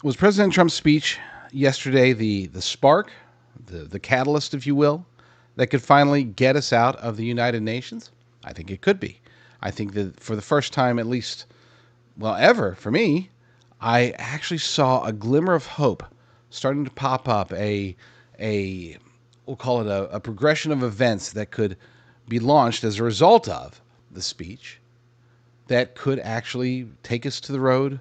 Was President Trump's speech yesterday the spark, the catalyst, if you will, that could finally get us out of the United Nations? I think it could be. I think that for the first time, at least, well, ever for me, I actually saw a glimmer of hope starting to pop up. A we'll call it a progression of events that could be launched as a result of the speech that could actually take us to the road,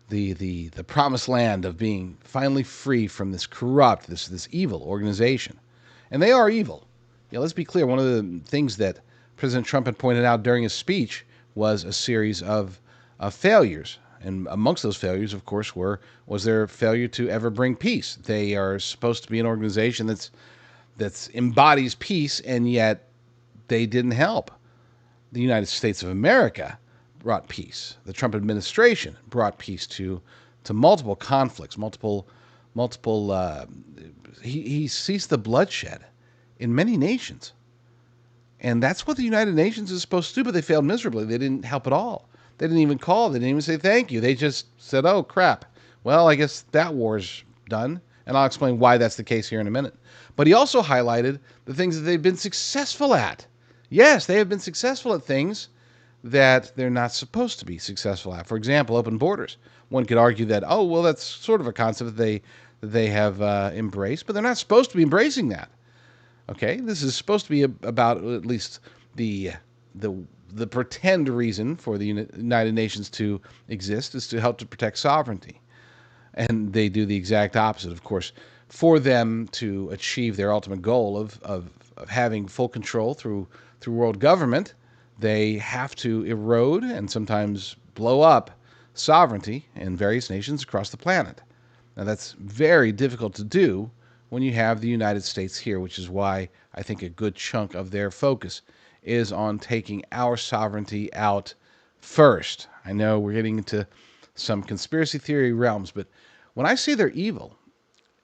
the promised land of being finally free from this corrupt, this evil organization. And they are evil. Yeah, let's be clear. One of the things that President Trump had pointed out during his speech was a series of failures. And amongst those failures, of course, was their failure to ever bring peace. They are supposed to be an organization that's embodies peace, and yet they didn't help. The United States of America brought peace. The Trump administration brought peace to multiple conflicts, multiple. He ceased the bloodshed in many nations, and that's what the United Nations is supposed to do. But they failed miserably. They didn't help at all. They didn't even call. They didn't even say thank you. They just said, "Oh crap. Well, I guess that war's done." And I'll explain why that's the case here in a minute. But he also highlighted the things that they've been successful at. Yes, they have been successful at things that they're not supposed to be successful at. For example, open borders. One could argue that, oh, well, that's sort of a concept that they have embraced, but they're not supposed to be embracing that. Okay, this is supposed to be about at least the the the pretend reason for the United Nations to exist is to help to protect sovereignty, and they do the exact opposite. Of course, for them to achieve their ultimate goal of having full control through world government, they have to erode and sometimes blow up sovereignty in various nations across the planet. Now, that's very difficult to do when you have the United States here, which is why I think a good chunk of their focus is on taking our sovereignty out first. I know we're getting into some conspiracy theory realms, but when I say they're evil,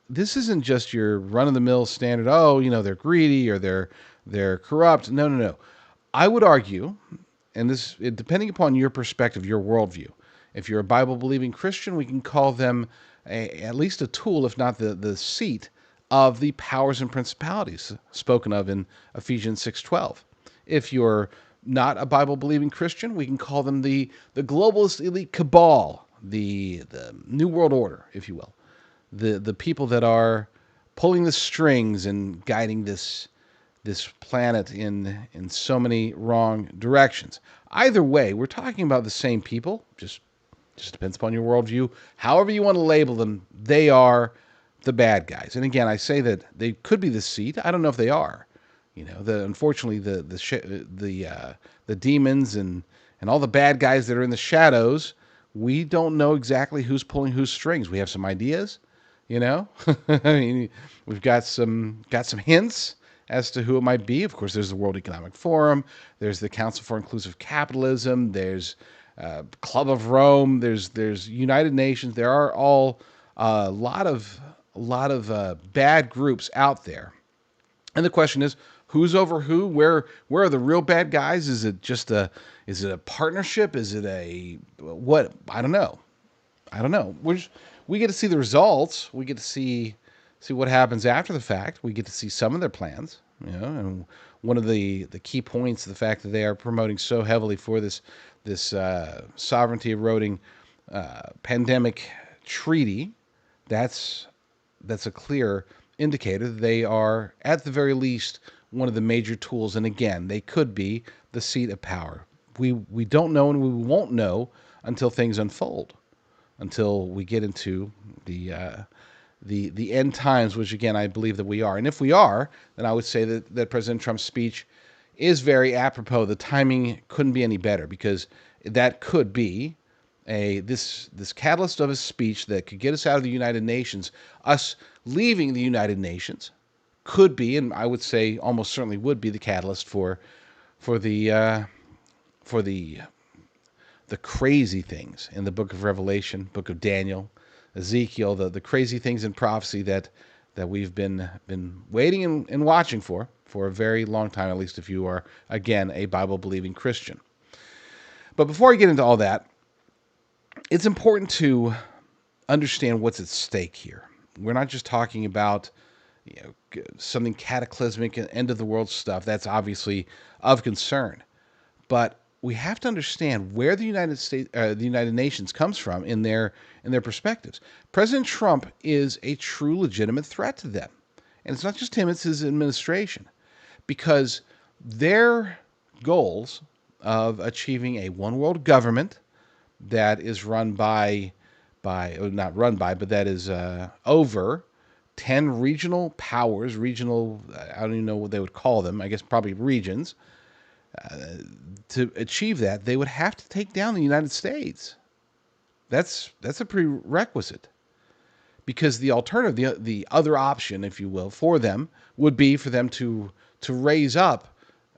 this isn't just your run-of-the-mill standard, oh, they're greedy or they're corrupt. No, no, no. I would argue, and this, depending upon your perspective, your worldview, if you're a Bible-believing Christian, we can call them at least a tool, if not the seat of the powers and principalities spoken of in Ephesians 6:12. If you're not a Bible-believing Christian, we can call them the globalist elite cabal, the New World Order, if you will, the people that are pulling the strings and guiding this planet in so many wrong directions. Either way, we're talking about the same people. Just depends upon your worldview. However you want to label them, they are the bad guys. And again, I say that they could be the seed. I don't know if they are. Unfortunately the demons and all the bad guys that are in the shadows, we don't know exactly who's pulling whose strings. We have some ideas, I mean, we've got some hints as to who it might be. Of course, there's the World Economic Forum, there's the Council for Inclusive Capitalism, there's Club of Rome, there's United Nations. There are all a lot of bad groups out there, and the question is, who's over who? Where are the real bad guys? Is it a partnership? Is it a what? I don't know. We get to see the results. We get to see what happens after the fact. We get to see some of their plans, and one of the key points, the fact that they are promoting so heavily for this sovereignty eroding pandemic treaty. That's a clear indicator that they are, at the very least, one of the major tools. And again, they could be the seat of power. We don't know, and we won't know until things unfold, until we get into the end times, which again I believe that we are. And if we are, then I would say that President Trump's speech is very apropos. The timing couldn't be any better, because that could be this catalyst of his speech that could get us out of the United Nations. Us leaving the United Nations could be, and I would say almost certainly would be, the catalyst for the crazy things in the book of Revelation, book of Daniel, Ezekiel, the crazy things in prophecy that we've been waiting and watching for a very long time, at least if you are, again, a Bible-believing Christian. But before I get into all that, it's important to understand what's at stake here. We're not just talking about something cataclysmic and end of the world stuff. That's obviously of concern, but we have to understand where the United Nations comes from in their perspectives. President Trump is a true legitimate threat to them, and it's not just him; it's his administration, because their goals of achieving a one world government that is run by not run by, but that is over 10 regional powers, regional, I don't even know what they would call them, I guess probably regions. To achieve that, they would have to take down the United States. That's a prerequisite, because the alternative, the other option, if you will, for them would be for them to raise up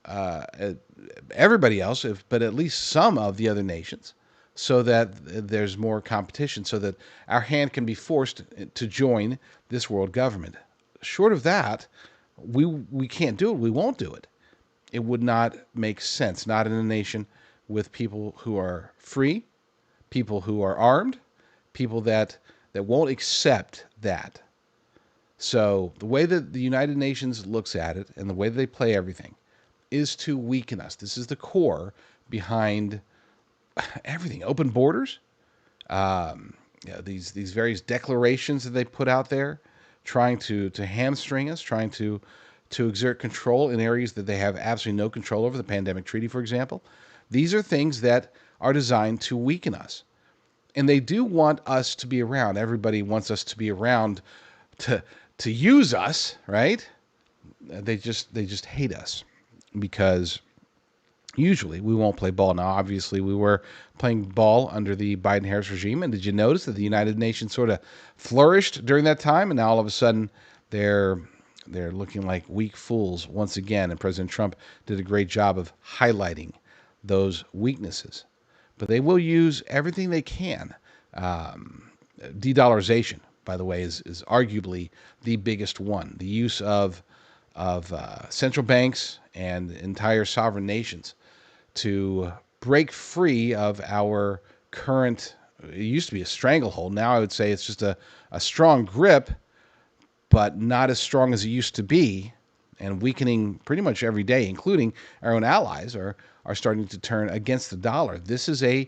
uh, everybody else, but at least some of the other nations, so that there's more competition, so that our hand can be forced to join this world government. Short of that, we can't do it. We won't do it. It would not make sense. Not in a nation with people who are free, people who are armed, people that won't accept that. So the way that the United Nations looks at it and the way that they play everything is to weaken us. This is the core behind everything. Open borders, these various declarations that they put out there, trying to hamstring us, trying to exert control in areas that they have absolutely no control over. The pandemic treaty, for example. These are things that are designed to weaken us, and they do want us to be around. Everybody wants us to be around to use us, right? They just hate us because usually we won't play ball. Now, obviously, we were playing ball under the Biden-Harris regime, and did you notice that the United Nations sort of flourished during that time, and now all of a sudden they're looking like weak fools once again, and President Trump did a great job of highlighting those weaknesses. But they will use everything they can. De-dollarization, by the way, is arguably the biggest one. The use of central banks and entire sovereign nations to break free of our current, it used to be a stranglehold. Now I would say it's just a strong grip, but not as strong as it used to be, and weakening pretty much every day, including our own allies are starting to turn against the dollar. This is a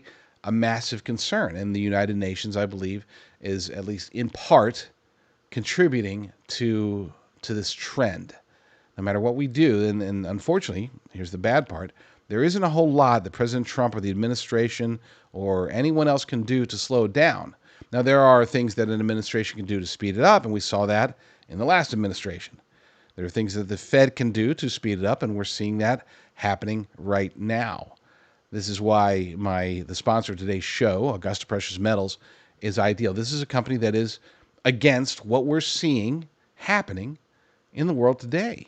massive concern, and the United Nations, I believe, is at least in part contributing to this trend. No matter what we do, and unfortunately, here's the bad part, there isn't a whole lot that President Trump or the administration or anyone else can do to slow it down. Now, there are things that an administration can do to speed it up, and we saw that in the last administration. There are things that the Fed can do to speed it up, and we're seeing that happening right now. This is why the sponsor of today's show, Augusta Precious Metals, is ideal. This is a company that is against what we're seeing happening in the world today.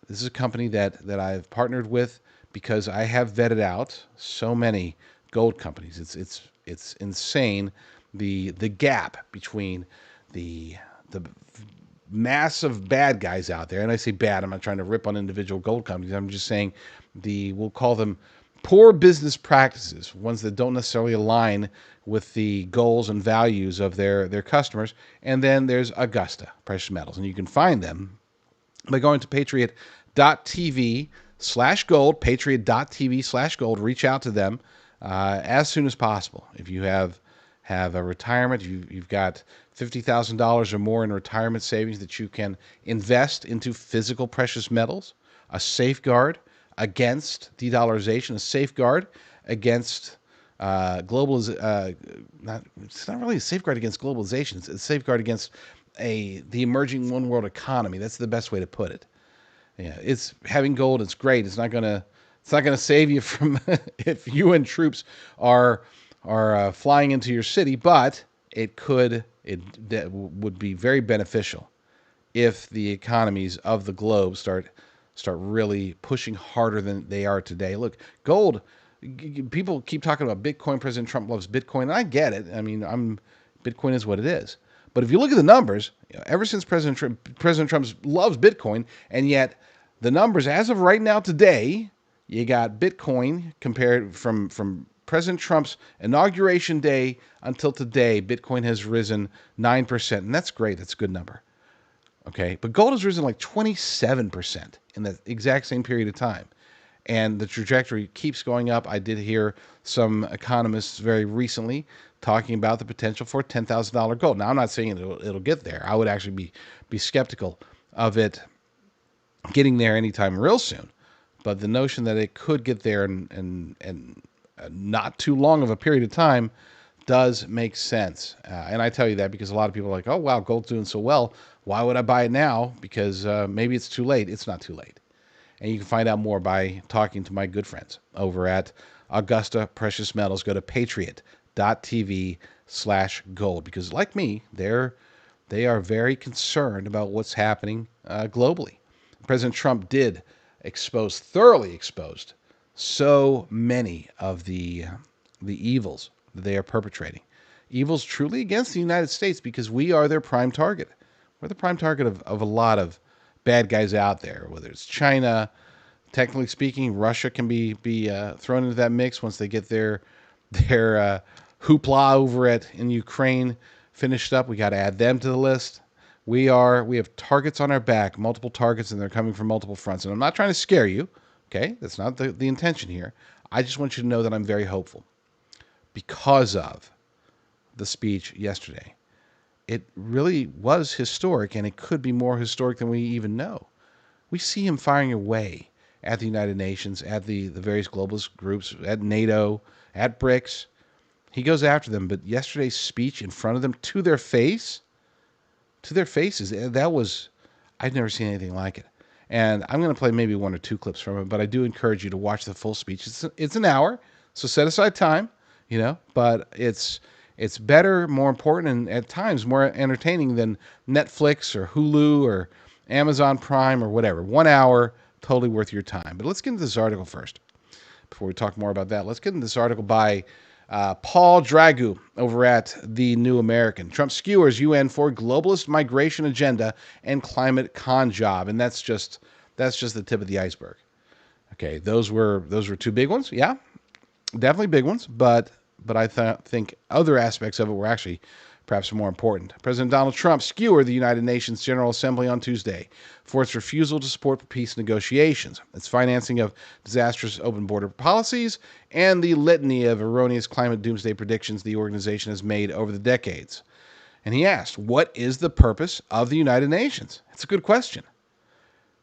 This is a company that I've partnered with because I have vetted out so many gold companies. It's insane, the gap between the massive bad guys out there. And I say bad, I'm not trying to rip on individual gold companies. I'm just saying we'll call them poor business practices, ones that don't necessarily align with the goals and values of their customers. And then there's Augusta Precious Metals, and you can find them by going to patriot.tv/gold, patriot.tv/gold. Reach out to them as soon as possible. If you have a retirement, you've got $50,000 or more in retirement savings that you can invest into physical precious metals, a safeguard against de-dollarization, a safeguard against it's not really a safeguard against globalization. It's a safeguard against the emerging one world economy. That's the best way to put it. Yeah, it's having gold. It's great. It's not gonna save you from if UN troops are flying into your city, but that would be very beneficial if the economies of the globe start really pushing harder than they are today. Look, gold. People keep talking about Bitcoin. President Trump loves Bitcoin, and I get it. I mean, Bitcoin is what it is. But if you look at the numbers, ever since President Trump loves Bitcoin, and yet the numbers as of right now today, you got Bitcoin compared from President Trump's inauguration day until today, Bitcoin has risen 9%. And that's great. That's a good number. Okay. But gold has risen like 27% in that exact same period of time. And the trajectory keeps going up. I did hear some economists very recently talking about the potential for $10,000 gold. Now, I'm not saying it'll get there. I would actually be skeptical of it getting there anytime real soon. But the notion that it could get there and not too long of a period of time does make sense. And I tell you that because a lot of people are like, oh, wow, gold's doing so well. Why would I buy it now? Because maybe it's too late. It's not too late. And you can find out more by talking to my good friends over at Augusta Precious Metals. Go to patriot.tv/gold because, like me, they are very concerned about what's happening globally. President Trump did thoroughly exposed so many of the evils that they are perpetrating. Evils truly against the United States because we are their prime target. We're the prime target of a lot of bad guys out there, whether it's China. Technically speaking, Russia can be thrown into that mix once they get their hoopla over it in Ukraine finished up. We got to add them to the list. We have targets on our back, multiple targets, and they're coming from multiple fronts. And I'm not trying to scare you, okay? That's not the intention here. I just want you to know that I'm very hopeful because of the speech yesterday. It really was historic, and it could be more historic than we even know. We see him firing away at the United Nations, at the various globalist groups, at NATO, at BRICS. He goes after them, but yesterday's speech in front of them to their faces, that was, I've never seen anything like it. And I'm going to play maybe one or two clips from it, but I do encourage you to watch the full speech. It's an hour, so set aside time, but it's better, more important, and at times more entertaining than Netflix or Hulu or Amazon Prime or whatever. 1 hour, totally worth your time. But let's get into this article first. Before we talk more about that, let's get into this article by Paul Dragu over at The New American. Trump skewers UN for globalist migration agenda and climate con job, and that's just the tip of the iceberg. Okay, those were two big ones. Yeah, definitely big ones, but I think other aspects of it were actually perhaps more important. President Donald Trump skewered the United Nations General Assembly on Tuesday for its refusal to support peace negotiations, its financing of disastrous open border policies, and the litany of erroneous climate doomsday predictions the organization has made over the decades. And he asked, what is the purpose of the United Nations? It's a good question.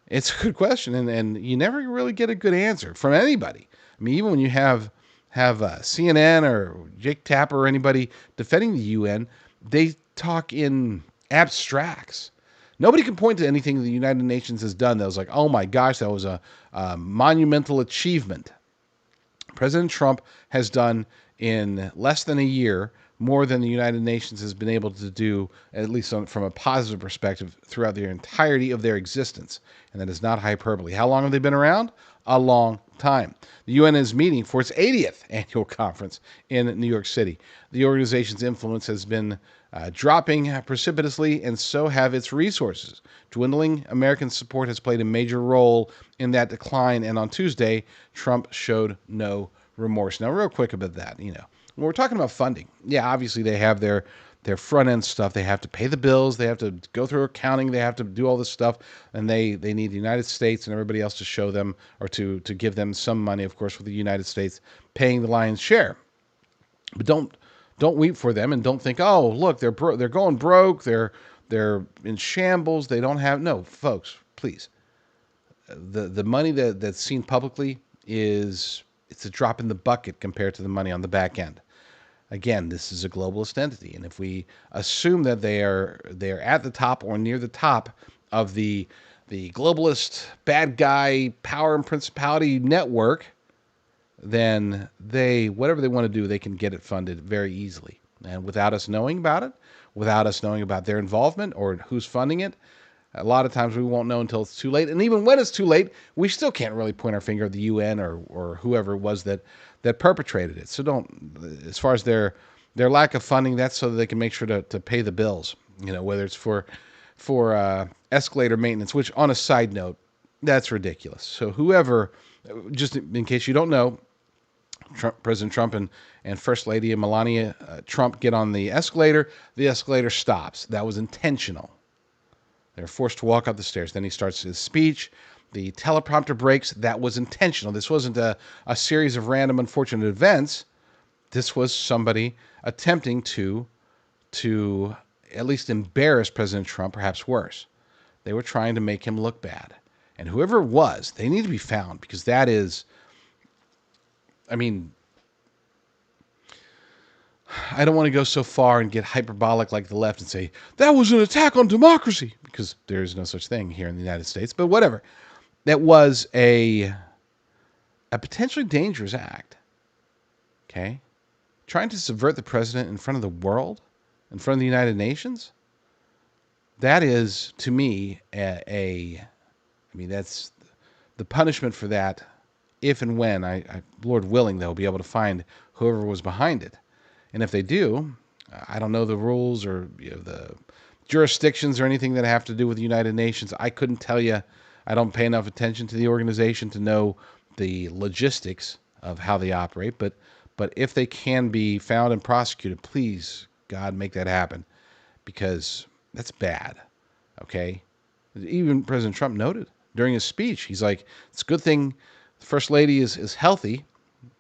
It's a good question, and you never really get a good answer from anybody. I mean, even when you have CNN or Jake Tapper or anybody defending the UN, they talk in abstracts. Nobody can point to anything the United Nations has done that was like, oh my gosh, that was a monumental achievement. President Trump has done in less than a year more than the United Nations has been able to do, at least from a positive perspective, throughout the entirety of their existence. And that is not hyperbole. How long have they been around? A long time. The UN is meeting for its 80th annual conference in New York City. The organization's influence has been dropping precipitously, and so have its resources. Dwindling American support has played a major role in that decline, and on Tuesday, Trump showed no remorse. Now, real quick about that, when we're talking about funding, yeah, obviously they have their front-end stuff. They have to pay the bills. They have to go through accounting. They have to do all this stuff. And they need the United States and everybody else to show them or to give them some money, of course, with the United States paying the lion's share. But don't weep for them and don't think, oh, look, they're going broke. They're in shambles. They don't have... No, folks, please. The money that's seen publicly it's a drop in the bucket compared to the money on the back end. Again, this is a globalist entity, and if we assume that they are at the top or near the top of the globalist bad guy power and principality network, then whatever they want to do, they can get it funded very easily. And without us knowing about it, without us knowing about their involvement or who's funding it, a lot of times we won't know until it's too late. And even when it's too late, we still can't really point our finger at the UN or whoever it was that perpetrated it. So don't, as far as their lack of funding, that's so that they can make sure to pay the bills, whether it's for escalator maintenance, which on a side note, that's ridiculous. So whoever, just in case you don't know, President Trump and First Lady Melania Trump get on the escalator stops. That was intentional. They're forced to walk up the stairs. Then he starts his speech. The teleprompter breaks. That was intentional. This wasn't a series of random unfortunate events. This was somebody attempting to at least embarrass President Trump, perhaps worse. They were trying to make him look bad. And whoever it was, they need to be found, because that is, I mean, I don't want to go so far and get hyperbolic like the left and say, that was an attack on democracy, because there is no such thing here in the United States, but whatever. That was a potentially dangerous act, okay? Trying to subvert the president in front of the world, in front of the United Nations, that is, to me, that's the punishment for that, if and when, Lord willing, they'll be able to find whoever was behind it. And if they do, I don't know the rules or the jurisdictions or anything that have to do with the United Nations. I couldn't tell you. I don't pay enough attention to the organization to know the logistics of how they operate. But if they can be found and prosecuted, please, God, make that happen, because that's bad, okay? Even President Trump noted during his speech, he's like, it's a good thing the First Lady is healthy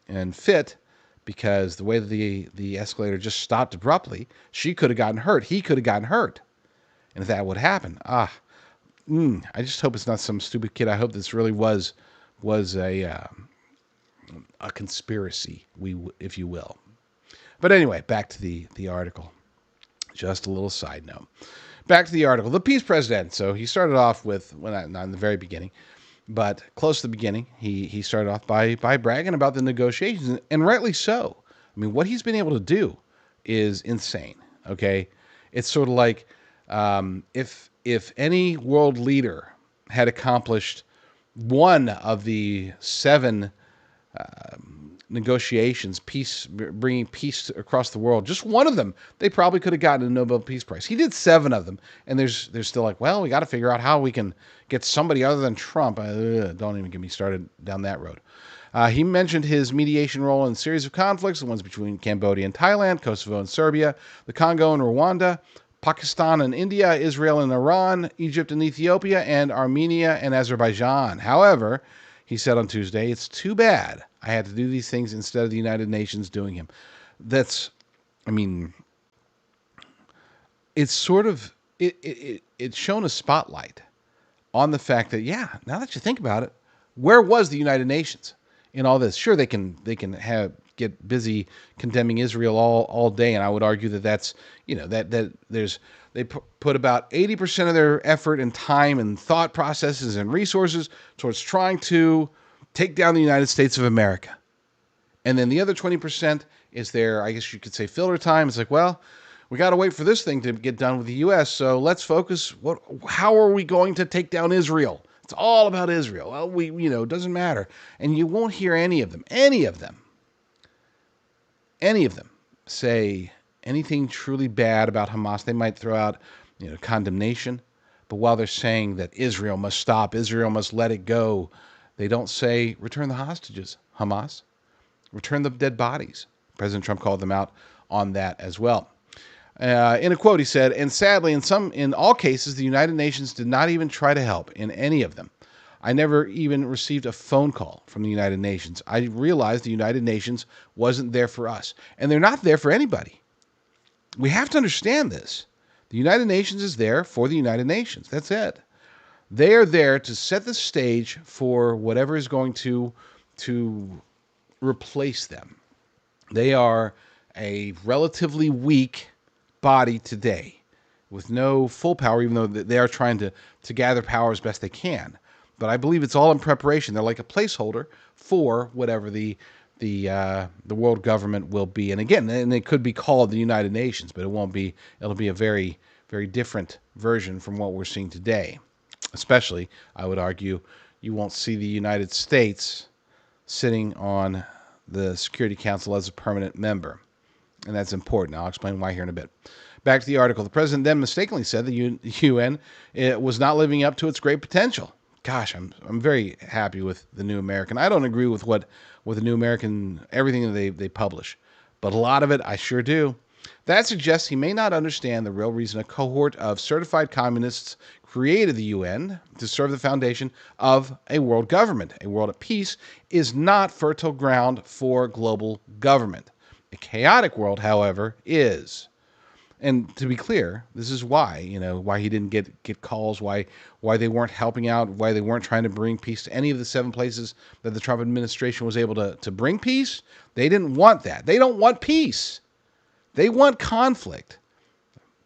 and fit, because the way that the escalator just stopped abruptly, she could have gotten hurt. He could have gotten hurt. And if that would happen, I just hope it's not some stupid kid. I hope this really was a conspiracy, if you will. But anyway, back to the article. Just a little side note. Back to the article. The peace president. So he started off with, well, not in the very beginning, but close to the beginning, he started off by bragging about the negotiations, and rightly so. I mean, what he's been able to do is insane, okay? It's sort of like if any world leader had accomplished one of the 7 negotiations, bringing peace across the world, just one of them, they probably could have gotten a Nobel Peace Prize. He did 7 of them, and there's still like, well, we got to figure out how we can get somebody other than Trump. Don't even get me started down that road. He mentioned his mediation role in a series of conflicts, the ones between Cambodia and Thailand, Kosovo and Serbia, the Congo and Rwanda, Pakistan and India, Israel and Iran, Egypt and Ethiopia, and Armenia and Azerbaijan. However, he said on Tuesday, it's too bad I had to do these things instead of the United Nations doing them. It's sort of, it's shown a spotlight on the fact that, yeah, now that you think about it, where was the United Nations in all this? Sure, they can get busy condemning Israel all day, and I would argue that that's, they put about 80% of their effort and time and thought processes and resources towards trying to take down the United States of America. And then the other 20% is their, I guess you could say, filler time. It's like, well, we got to wait for this thing to get done with the U.S., so let's focus. How are we going to take down Israel? It's all about Israel. Well, it doesn't matter. And you won't hear any of them say anything truly bad about Hamas. They might throw out, condemnation, but while they're saying that Israel must stop, Israel must let it go, they don't say, return the hostages, Hamas. Return the dead bodies. President Trump called them out on that as well. In a quote, he said, and sadly, in all cases, the United Nations did not even try to help in any of them. I never even received a phone call from the United Nations. I realized the United Nations wasn't there for us. And they're not there for anybody. We have to understand this. The United Nations is there for the United Nations. That's it. They are there to set the stage for whatever is going to replace them. They are a relatively weak body today with no full power, even though they are trying to gather power as best they can. But I believe it's all in preparation. They're like a placeholder for whatever the world government will be. And again, and it could be called the United Nations, but it won't be. It'll be a very, very different version from what we're seeing today. Especially, I would argue, you won't see the United States sitting on the Security Council as a permanent member. And that's important. I'll explain why here in a bit. Back to the article. The president then mistakenly said the UN was not living up to its great potential. gosh, I'm very happy with the New American. I don't agree with the New American, everything that they publish, but a lot of it I sure do. That suggests he may not understand the real reason a cohort of certified communists created the UN to serve the foundation of a world government. A world at peace is not fertile ground for global government. A chaotic world, however, is. And to be clear, this is why, why he didn't get calls, why they weren't helping out, why they weren't trying to bring peace to any of the 7 places that the Trump administration was able to bring peace. They didn't want that. They don't want peace. They want conflict.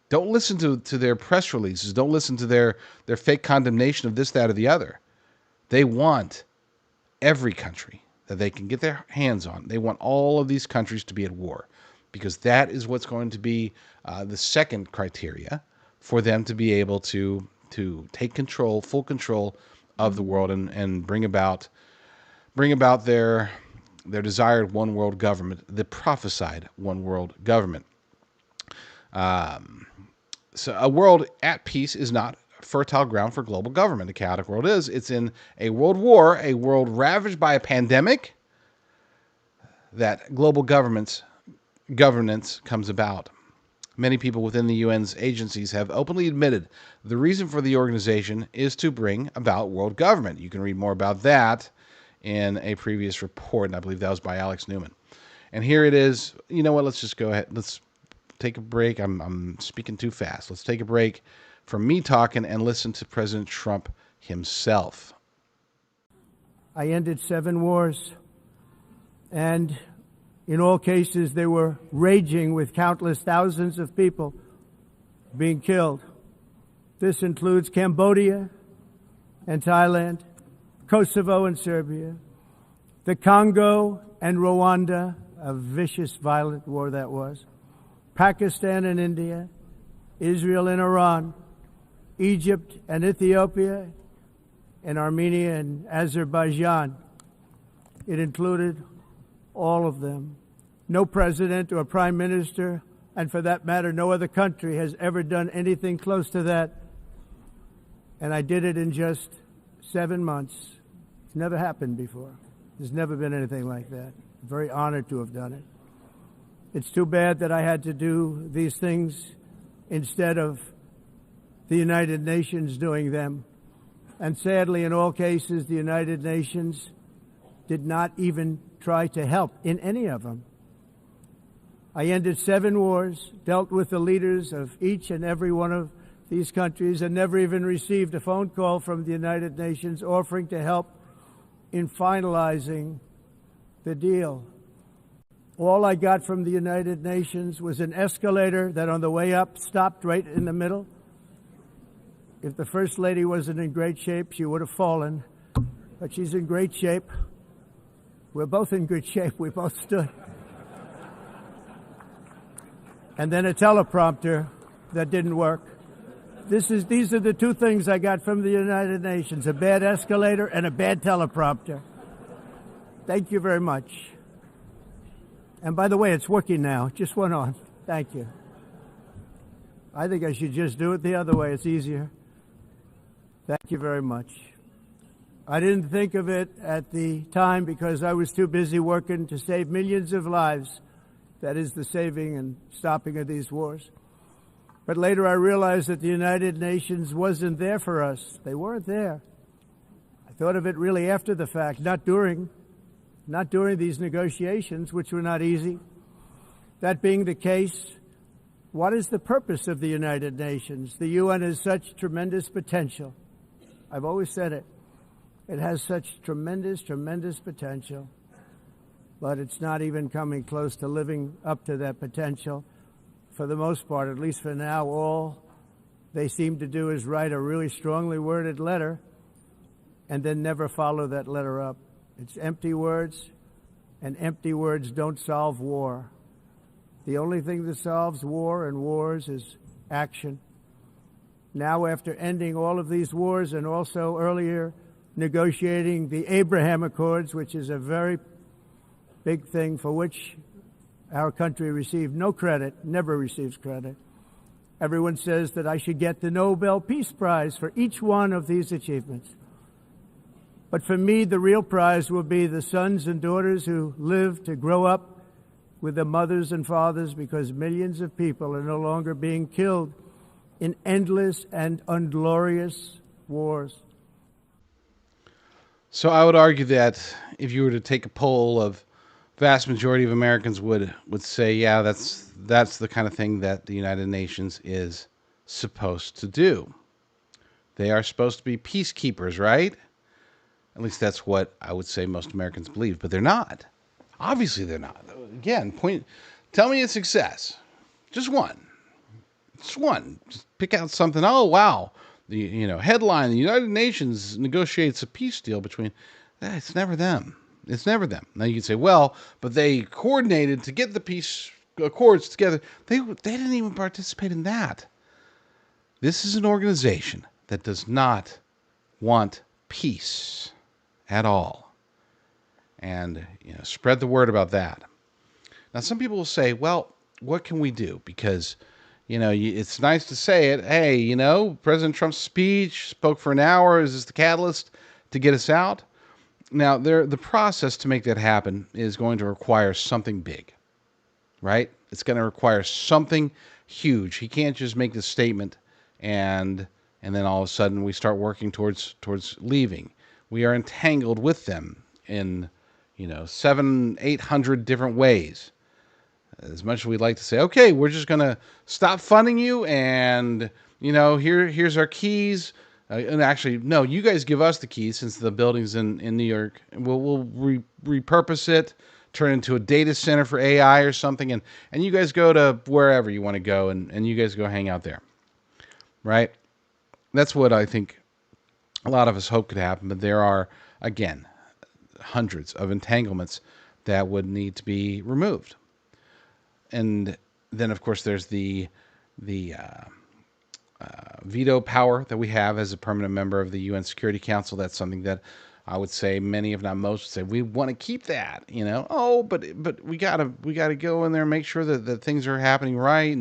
Don't listen to their press releases. Don't listen to their fake condemnation of this, that, or the other. They want every country that they can get their hands on. They want all of these countries to be at war, because that is what's going to be the second criteria for them to be able to take control, full control of the world, and bring about their desired one world government, the prophesied one world government. So a world at peace is not fertile ground for global government. A chaotic world is. It's in a world war, a world ravaged by a pandemic, that global governance comes about. Many people within the UN's agencies have openly admitted the reason for the organization is to bring about world government. You can read more about that in a previous report, and I believe that was by Alex Newman. And here it is. You know what? Let's just go ahead. Let's take a break. I'm speaking too fast. Let's take a break from me talking and listen to President Trump himself. I ended 7 wars, and in all cases, they were raging with countless thousands of people being killed. This includes Cambodia and Thailand, Kosovo and Serbia, the Congo and Rwanda, a vicious, violent war that was, Pakistan and India, Israel and Iran, Egypt and Ethiopia, and Armenia and Azerbaijan. It included all of them. No president or prime minister, and for that matter, no other country has ever done anything close to that. And I did it in just 7 months. It's never happened before. There's never been anything like that. I'm very honored to have done it. It's too bad that I had to do these things instead of the United Nations doing them. And sadly, in all cases, the United Nations did not even try to help in any of them. I ended 7 wars, dealt with the leaders of each and every one of these countries, and never even received a phone call from the United Nations offering to help in finalizing the deal. All I got from the United Nations was an escalator that on the way up stopped right in the middle. If the First Lady wasn't in great shape, she would have fallen. But she's in great shape. We're both in good shape. We both stood. And then a teleprompter that didn't work. These are the 2 things I got from the United Nations, a bad escalator and a bad teleprompter. Thank you very much. And by the way, it's working now. It just went on. Thank you. I think I should just do it the other way. It's easier. Thank you very much. I didn't think of it at the time because I was too busy working to save millions of lives. That is the saving and stopping of these wars. But later I realized that the United Nations wasn't there for us. They weren't there. I thought of it really after the fact, not during these negotiations, which were not easy. That being the case, what is the purpose of the United Nations? The UN has such tremendous potential. I've always said it. It has such tremendous, tremendous potential, but it's not even coming close to living up to that potential. For the most part, at least for now, all they seem to do is write a really strongly worded letter and then never follow that letter up. It's empty words, and empty words don't solve war. The only thing that solves war and wars is action. Now, after ending all of these wars and also earlier negotiating the Abraham Accords, which is a very big thing for which our country received no credit, never receives credit. Everyone says that I should get the Nobel Peace Prize for each one of these achievements. But for me, the real prize will be the sons and daughters who live to grow up with their mothers and fathers, because millions of people are no longer being killed in endless and unglorious wars. So I would argue that if you were to take a poll of vast majority of Americans would say, yeah, that's the kind of thing that the United Nations is supposed to do. They are supposed to be peacekeepers, right? At least that's what I would say most Americans believe, but they're not. Obviously they're not. Again, tell me a success. Just one. Just one. Just pick out something. Oh, wow. The headline, the United Nations negotiates a peace deal between. It's never them. It's never them. Now you can say, well, but they coordinated to get the peace accords together. They didn't even participate in that. This is an organization that does not want peace at all. And spread the word about that. Now some people will say, well, what can we do? Because it's nice to say it. Hey, President Trump's speech spoke for an hour. Is this the catalyst to get us out? Now, the process to make that happen is going to require something big, right? It's going to require something huge. He can't just make this statement and then all of a sudden we start working towards leaving. We are entangled with them in 700-800 different ways. As much as we'd like to say, okay, we're just going to stop funding you, and here's our keys. And actually, no, you guys give us the keys, since the building's in New York, and we'll repurpose it, turn it into a data center for AI or something, and you guys go to wherever you want to go, and you guys go hang out there, right? That's what I think a lot of us hope could happen, but there are, again, hundreds of entanglements that would need to be removed. And then, of course, there's the veto power that we have as a permanent member of the UN Security Council. That's something that I would say many, if not most, would say we want to keep that. Oh, but we gotta go in there and make sure that things are happening right.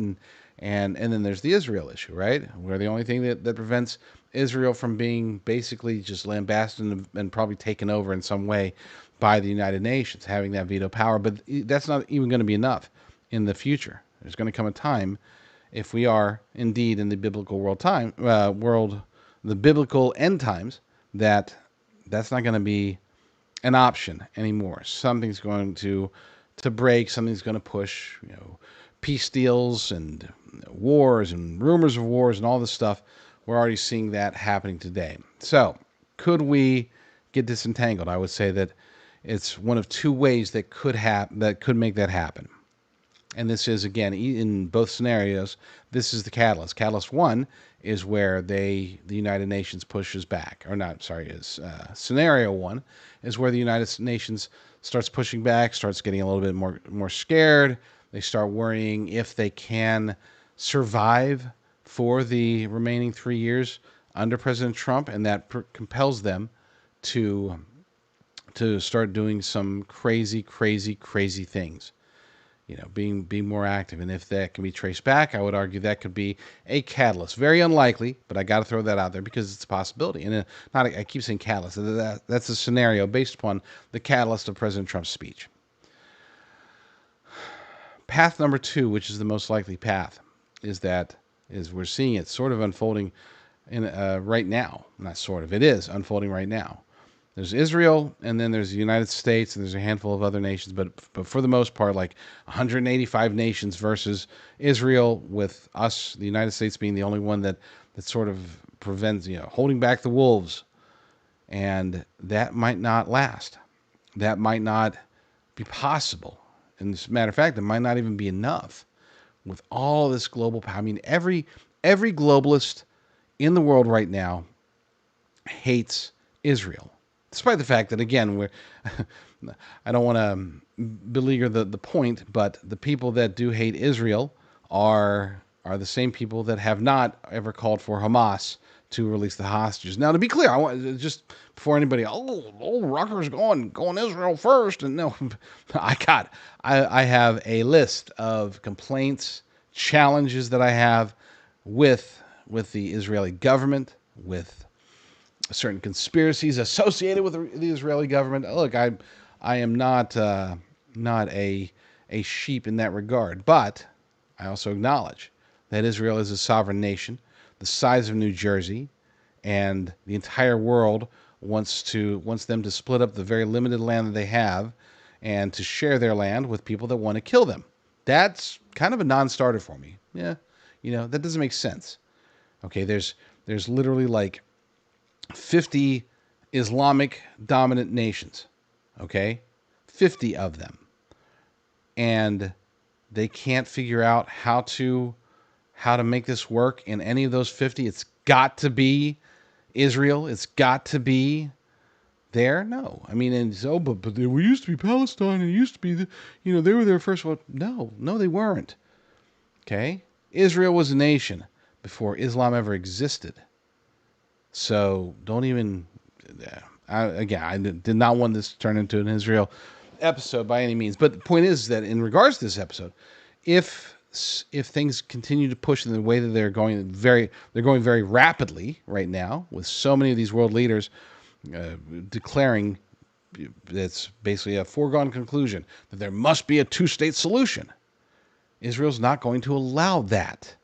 And then there's the Israel issue, right? Where the only thing that prevents Israel from being basically just lambasted and probably taken over in some way by the United Nations, having that veto power. But that's not even going to be enough in the future. There's going to come a time, if we are indeed in the biblical the biblical end times, that's not going to be an option anymore. Something's going to break. Something's going to push, peace deals and wars and rumors of wars and all this stuff. We're already seeing that happening today. So, could we get disentangled? I would say that it's one of two ways that could make that happen. And this is, again, in both scenarios, this is the catalyst. Catalyst one is where the United Nations pushes back. Or not, sorry, scenario one is where the United Nations starts pushing back, starts getting a little bit more scared. They start worrying if they can survive for the remaining 3 years under President Trump, and that compels them to start doing some crazy things. Being more active. And if that can be traced back, I would argue that could be a catalyst. Very unlikely, but I got to throw that out there because it's a possibility. And I keep saying catalyst. That's a scenario based upon the catalyst of President Trump's speech. Path number two, which is the most likely path, is we're seeing it sort of unfolding right now. Not sort of. It is unfolding right now. There's Israel, and then there's the United States, and there's a handful of other nations, but for the most part, like 185 nations versus Israel, with us, the United States, being the only one that sort of prevents, holding back the wolves. And that might not last. That might not be possible. And as a matter of fact, it might not even be enough with all this global power. I mean, every globalist in the world right now hates Israel. Despite the fact that, again, I don't want to beleaguer the point, but the people that do hate Israel are the same people that have not ever called for Hamas to release the hostages. Now, to be clear, I want just before anybody, Rucker's going Israel first, and no, I have a list of complaints, challenges that I have with the Israeli government, with certain conspiracies associated with the Israeli government. Look, I am not a sheep in that regard, but I also acknowledge that Israel is a sovereign nation, the size of New Jersey, and the entire world wants them to split up the very limited land that they have and to share their land with people that want to kill them. That's kind of a non-starter for me. Yeah, that doesn't make sense. Okay, there's literally like 50 Islamic dominant nations. Okay, 50 of them, and they can't figure out how to make this work in any of those 50. It's got to be Israel. It's got to be there. No, I mean, and so, but we used to be Palestine, and it used to be they were there first. Well, no, they weren't. Okay, Israel was a nation before Islam ever existed. So don't even. I did not want this to turn into an Israel episode by any means. But the point is that in regards to this episode, if things continue to push in the way that they're going very rapidly right now, with so many of these world leaders declaring it's basically a foregone conclusion that there must be a two-state solution. Israel's not going to allow that.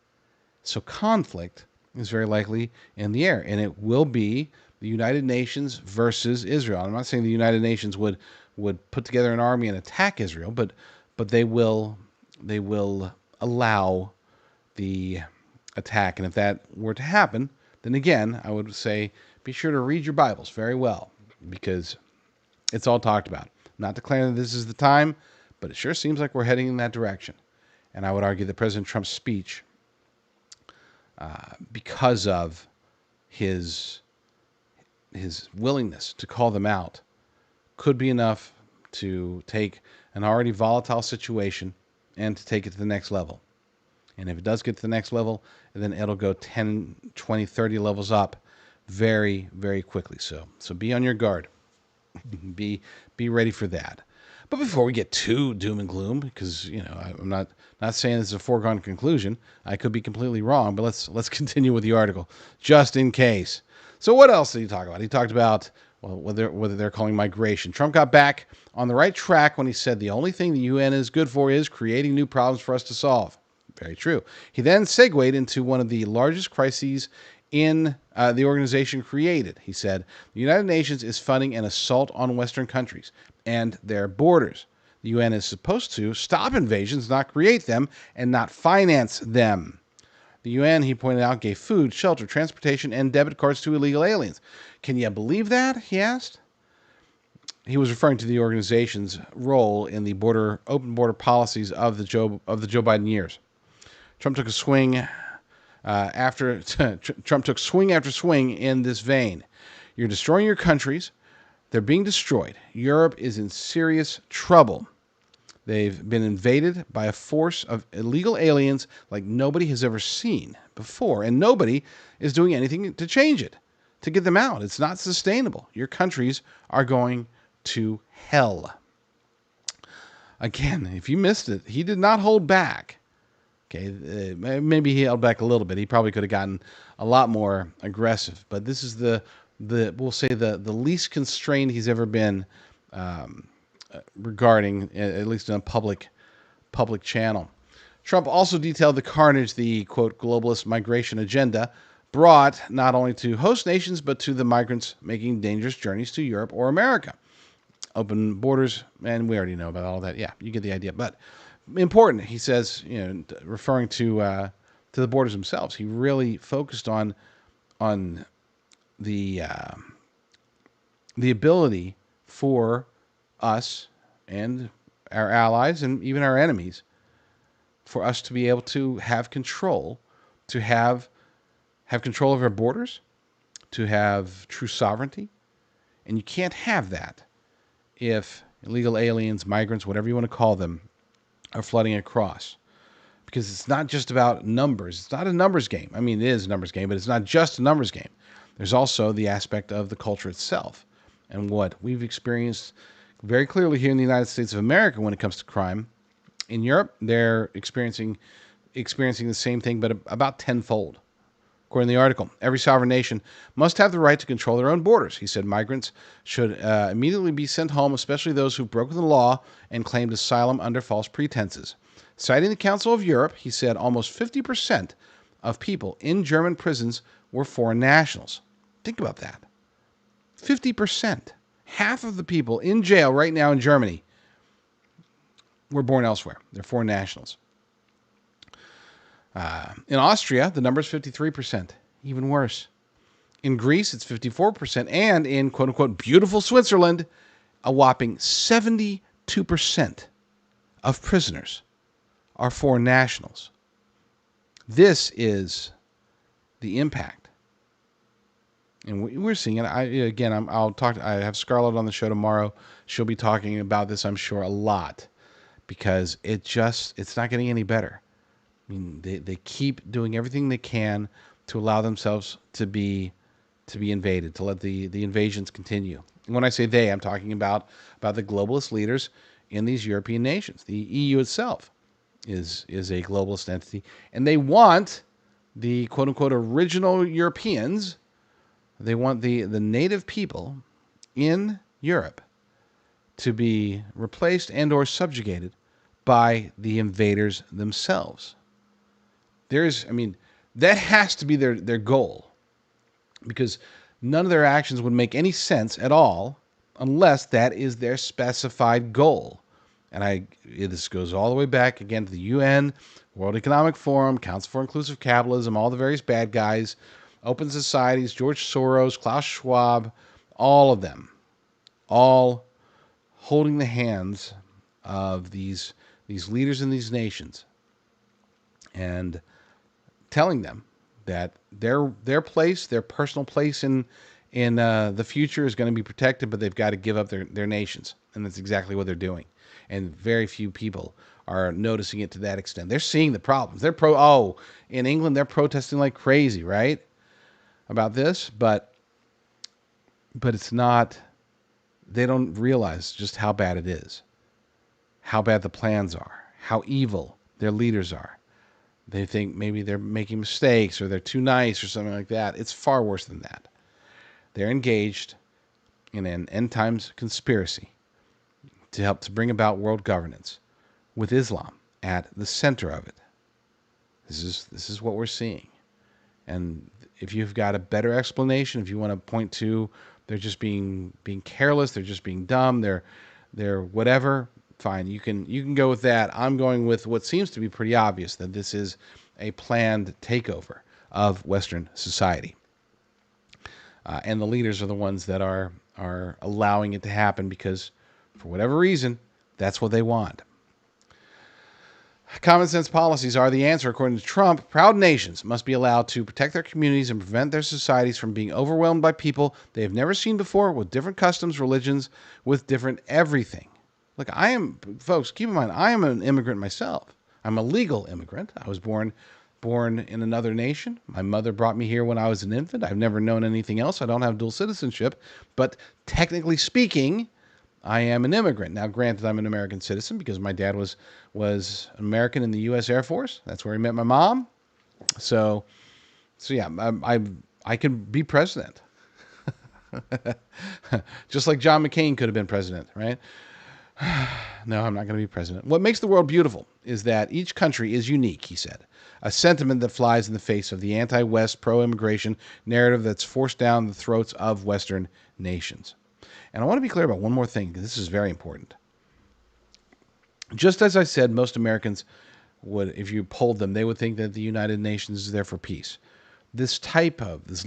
So conflict is very likely in the air, and it will be the United Nations versus Israel. I'm not saying the United Nations would put together an army and attack Israel, but they will allow the attack. And if that were to happen, then again, I would say be sure to read your Bibles very well, because it's all talked about. I'm not declaring that this is the time, but it sure seems like we're heading in that direction. And I would argue that President Trump's speech, because of his willingness to call them out, could be enough to take an already volatile situation and to take it to the next level. And if it does get to the next level, then it'll go 10, 20, 30 levels up very, very quickly. So be on your guard. Be ready for that. But before we get too doom and gloom, because I'm not saying this is a foregone conclusion. I could be completely wrong, but let's continue with the article just in case. So what else did he talk about? He talked about whether they're calling migration. Trump got back on the right track when he said the only thing the UN is good for is creating new problems for us to solve. Very true. He then segued into one of the largest crises in the organization created. He said, the United Nations is funding an assault on Western countries and their borders. The UN is supposed to stop invasions, not create them, and not finance them. The UN, he pointed out, gave food, shelter, transportation, and debit cards to illegal aliens. Can you believe that? He asked. He was referring to the organization's role in the open border policies of the Joe Biden years. Trump took swing after swing in this vein. You're destroying your countries. They're being destroyed. Europe is in serious trouble. They've been invaded by a force of illegal aliens like nobody has ever seen before, and nobody is doing anything to change it, to get them out. It's not sustainable. Your countries are going to hell. Again, if you missed it, he did not hold back. Okay, maybe he held back a little bit. He probably could have gotten a lot more aggressive, but this is we'll say the least constrained he's ever been regarding, at least in a public channel. Trump also detailed the carnage the, quote, globalist migration agenda brought not only to host nations, but to the migrants making dangerous journeys to Europe or America. Open borders, and we already know about all that. Yeah, you get the idea. But important, he says, referring to the borders themselves, he really focused on the ability for us and our allies and even our enemies, for us to be able to have control, to have control of our borders, to have true sovereignty. And you can't have that if illegal aliens, migrants, whatever you want to call them, are flooding across. Because it's not just about numbers. It's not a numbers game. I mean, it is a numbers game, but it's not just a numbers game. There's also the aspect of the culture itself. And what we've experienced very clearly here in the United States of America when it comes to crime. In Europe, they're experiencing the same thing, but about tenfold. According to the article, every sovereign nation must have the right to control their own borders. He said migrants should immediately be sent home, especially those who've broken the law and claimed asylum under false pretenses. Citing the Council of Europe, he said almost 50% of people in German prisons were foreign nationals. Think about that. 50%. Half of the people in jail right now in Germany were born elsewhere. They're foreign nationals. In Austria, the number is 53%. Even worse. In Greece, it's 54%. And in quote-unquote beautiful Switzerland, a whopping 72% of prisoners are foreign nationals. This is the impact. And we're seeing it. I have Scarlett on the show tomorrow. She'll be talking about this, I'm sure, a lot. Because it's not getting any better. I mean, they keep doing everything they can to allow themselves to be invaded, to let the invasions continue. And when I say they, I'm talking about the globalist leaders in these European nations. The EU itself is a globalist entity, and they want the quote unquote original Europeans. They want the native people in Europe to be replaced and or subjugated by the invaders themselves. That has to be their goal, because none of their actions would make any sense at all unless that is their specified goal. And this goes all the way back again to the UN, World Economic Forum, Council for Inclusive Capitalism, all the various bad guys, open societies, George Soros, Klaus Schwab, all of them, all holding the hands of these leaders in these nations and telling them that their place, their personal place in the future is going to be protected, but they've got to give up their nations. And that's exactly what they're doing. And very few people are noticing it to that extent. They're seeing the problems. In England, they're protesting like crazy, right? About this, but it's not, they don't realize just how bad it is. How bad the plans are, how evil their leaders are. They think maybe they're making mistakes or they're too nice or something like that. It's far worse than that. They're engaged in an end times conspiracy to help to bring about world governance with Islam at the center of it. This is what we're seeing. And if you've got a better explanation, if you want to point to they're just being careless, they're just being dumb, they're whatever, fine, you can go with that. I'm going with what seems to be pretty obvious, that this is a planned takeover of Western society. And the leaders are the ones that are allowing it to happen because, for whatever reason, that's what they want. Common sense policies are the answer. According to Trump, proud nations must be allowed to protect their communities and prevent their societies from being overwhelmed by people they have never seen before, with different customs, religions, with different everything. Look, folks, keep in mind, I am an immigrant myself. I'm a legal immigrant. I was born in another nation. My mother brought me here when I was an infant. I've never known anything else. I don't have dual citizenship. But technically speaking, I am an immigrant. Now, granted, I'm an American citizen because my dad was American in the U.S. Air Force. That's where he met my mom. So yeah, I could be president. Just like John McCain could have been president, right? No, I'm not going to be president. What makes the world beautiful is that each country is unique, he said. A sentiment that flies in the face of the anti-West, pro-immigration narrative that's forced down the throats of Western nations. And I want to be clear about one more thing, because this is very important. Just as I said, most Americans would, if you polled them, they would think that the United Nations is there for peace. This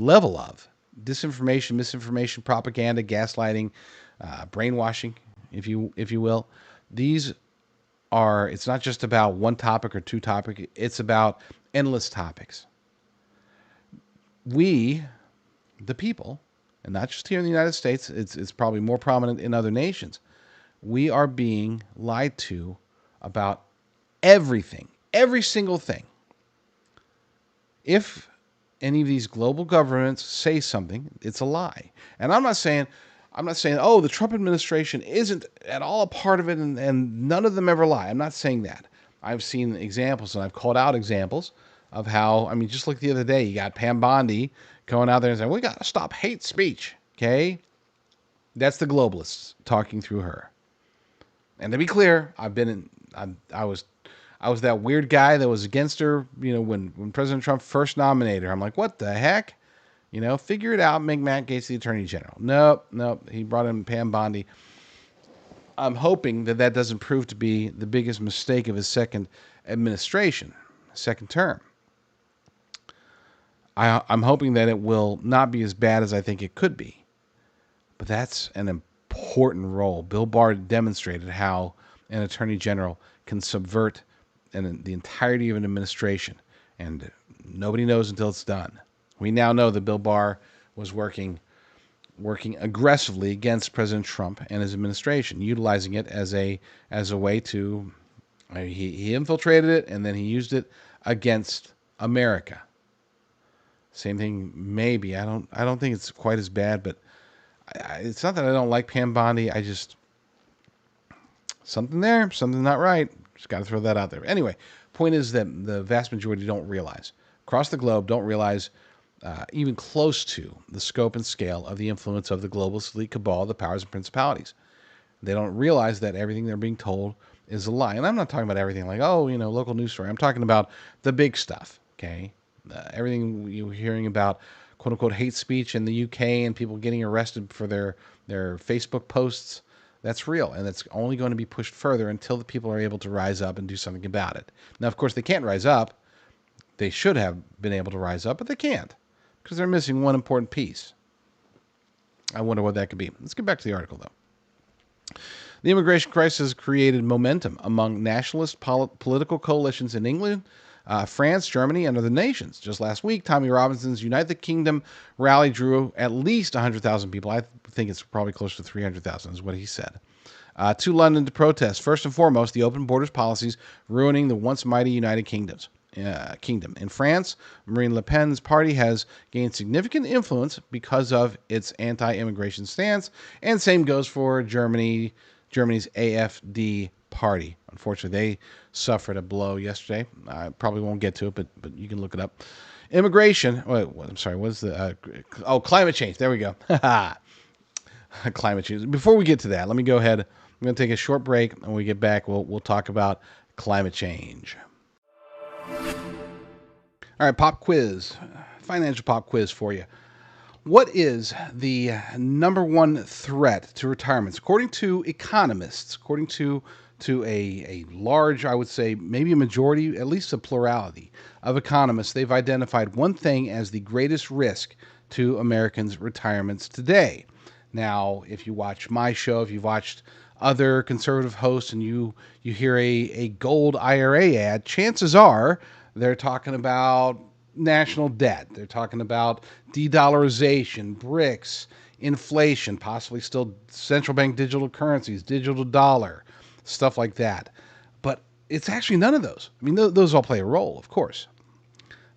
level of disinformation, misinformation, propaganda, gaslighting, brainwashing, if you will, it's not just about one topic or two topics, it's about endless topics. We, the people, and not just here in the United States, it's probably more prominent in other nations, we are being lied to about everything, every single thing. If any of these global governments say something, it's a lie. And I'm not saying, oh, the Trump administration isn't at all a part of it and none of them ever lie. I'm not saying that. I've seen examples and I've called out examples of how, I mean, just like the other day, you got Pam Bondi going out there and saying, we got to stop hate speech. Okay. That's the globalists talking through her. And to be clear, I was that weird guy that was against her, when President Trump first nominated her. I'm like, what the heck? Figure it out, make Matt Gaetz the Attorney General. Nope. He brought in Pam Bondi. I'm hoping that doesn't prove to be the biggest mistake of his second administration, second term. I'm hoping that it will not be as bad as I think it could be. But that's an important role. Bill Barr demonstrated how an attorney general can subvert the entirety of an administration, and nobody knows until it's done. We now know that Bill Barr was working aggressively against President Trump and his administration, utilizing it as a way to he infiltrated it, and then he used it against America. Same thing, maybe. I don't think it's quite as bad, but it's not that I don't like Pam Bondi. I just something not right. Just got to throw that out there. Anyway, point is that the vast majority don't realize, across the globe, don't realize even close to the scope and scale of the influence of the globalist elite cabal, the powers and principalities. They don't realize that everything they're being told is a lie. And I'm not talking about everything like, local news story. I'm talking about the big stuff, okay? Everything you're hearing about, quote-unquote, hate speech in the UK and people getting arrested for their Facebook posts, that's real. And it's only going to be pushed further until the people are able to rise up and do something about it. Now, of course, they can't rise up. They should have been able to rise up, but they can't because they're missing one important piece. I wonder what that could be. Let's get back to the article, though. The immigration crisis has created momentum among nationalist political coalitions in England, France, Germany, and other nations. Just last week, Tommy Robinson's United Kingdom rally drew at least 100,000 people. I think it's probably close to 300,000 is what he said. To London to protest, first and foremost, the open borders policies ruining the once mighty United Kingdom. In France, Marine Le Pen's party has gained significant influence because of its anti-immigration stance, and same goes for Germany's AfD party. Unfortunately, they suffered a blow yesterday. I probably won't get to it, but you can look it up. Immigration. I'm sorry. What is the? Climate change. There we go. Climate change. Before we get to that, let me go ahead. I'm going to take a short break, and when we get back, we'll talk about climate change. All right, pop quiz, financial pop quiz for you. What is the number one threat to retirements, according to economists, according to a large, I would say, maybe a majority, at least a plurality of economists? They've identified one thing as the greatest risk to Americans' retirements today. Now, if you watch my show, if you've watched other conservative hosts, and you hear a gold IRA ad, chances are they're talking about national debt. They're talking about de-dollarization, BRICS, inflation, possibly still central bank digital currencies, digital dollar, stuff like that. But it's actually none of those. I mean, those all play a role, of course.